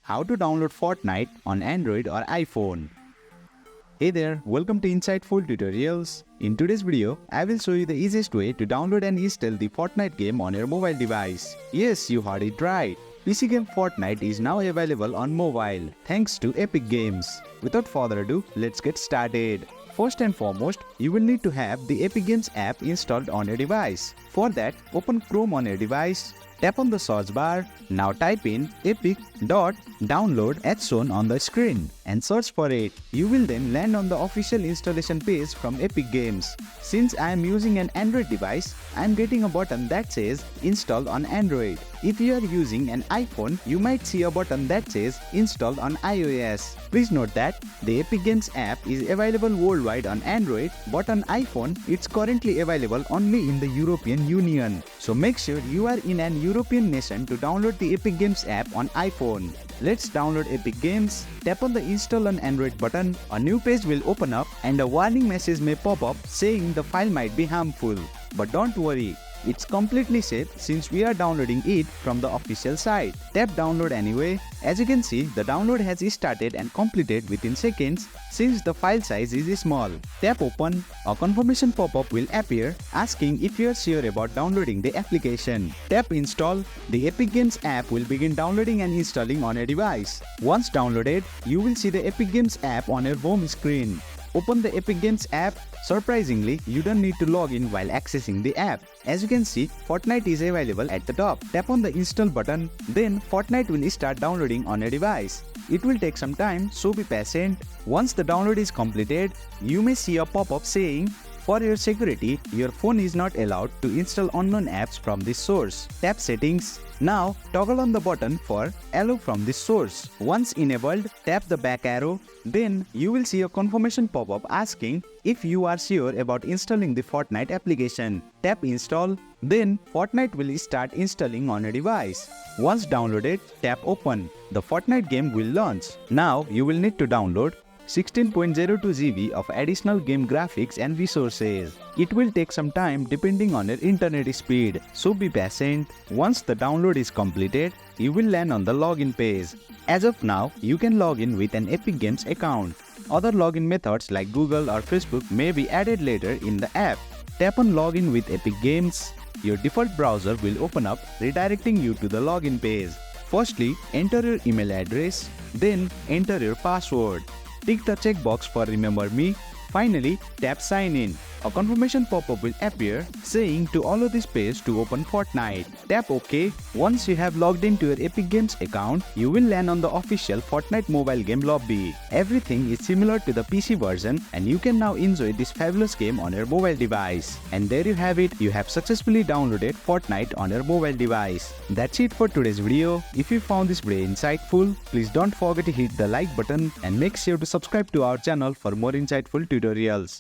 how to download Fortnite on Android or iPhone. Hey there, welcome to Insightful Tutorials. In today's video, I will show you the easiest way to download and install the Fortnite game on your mobile device. Yes, you heard it right. PC game Fortnite is now available on mobile thanks to Epic Games. Without further ado, let's get started. First and foremost, you will need to have the Epic Games app installed on your device. For that, open Chrome on your device. Tap on the search bar. Now type in epic.download as shown on the screen and search for it. You will then land on the official installation page from Epic Games. Since I am using an Android device, I am getting a button that says Install on Android. If you are using an iPhone, you might see a button that says Install on iOS. Please note that the Epic Games app is available worldwide on Android, but on iPhone, it's currently available only in the European Union. So make sure you are in an European nation to download the Epic Games app on iPhone. Let's download Epic Games. Tap on the Install on Android button. A new page will open up and a warning message may pop up saying the file might be harmful. But don't worry, it's completely safe since we are downloading it from the official site. Tap download anyway. As you can see, the download has started and completed within seconds since the file size is small. Tap open. A confirmation pop-up will appear asking if you are sure about downloading the application. Tap install. The Epic Games app will begin downloading and installing on your device. Once downloaded, you will see the Epic Games app on your home screen. Open the Epic Games app. Surprisingly, you don't need to log in while accessing the app. As you can see, Fortnite is available at the top. Tap on the install button, then Fortnite will start downloading on your device. It will take some time, so be patient. Once the download is completed, you may see a pop-up saying, "For your security, your phone is not allowed to install unknown apps from this source." Tap Settings. Now, toggle on the button for Allow from this source. Once enabled, tap the back arrow. Then, you will see a confirmation pop-up asking if you are sure about installing the Fortnite application. Tap Install. Then, Fortnite will start installing on your device. Once downloaded, tap Open. The Fortnite game will launch. Now, you will need to download 16.02 GB of additional game graphics and resources. It will take some time depending on your internet speed, so be patient. Once the download is completed, you will land on the login page. As of now, you can log in with an Epic Games account. Other login methods like Google or Facebook may be added later in the app. Tap on Login with Epic Games. Your default browser will open up, redirecting you to the login page. Firstly, enter your email address, then enter your password. Tick the checkbox for Remember Me. Finally, tap Sign In. A confirmation pop-up will appear saying to allow this page to open Fortnite. Tap OK. Once you have logged into your Epic Games account, you will land on the official Fortnite mobile game lobby. Everything is similar to the PC version and you can now enjoy this fabulous game on your mobile device. And there you have it, you have successfully downloaded Fortnite on your mobile device. That's it for today's video. If you found this video insightful, please don't forget to hit the like button and make sure to subscribe to our channel for more insightful tutorials.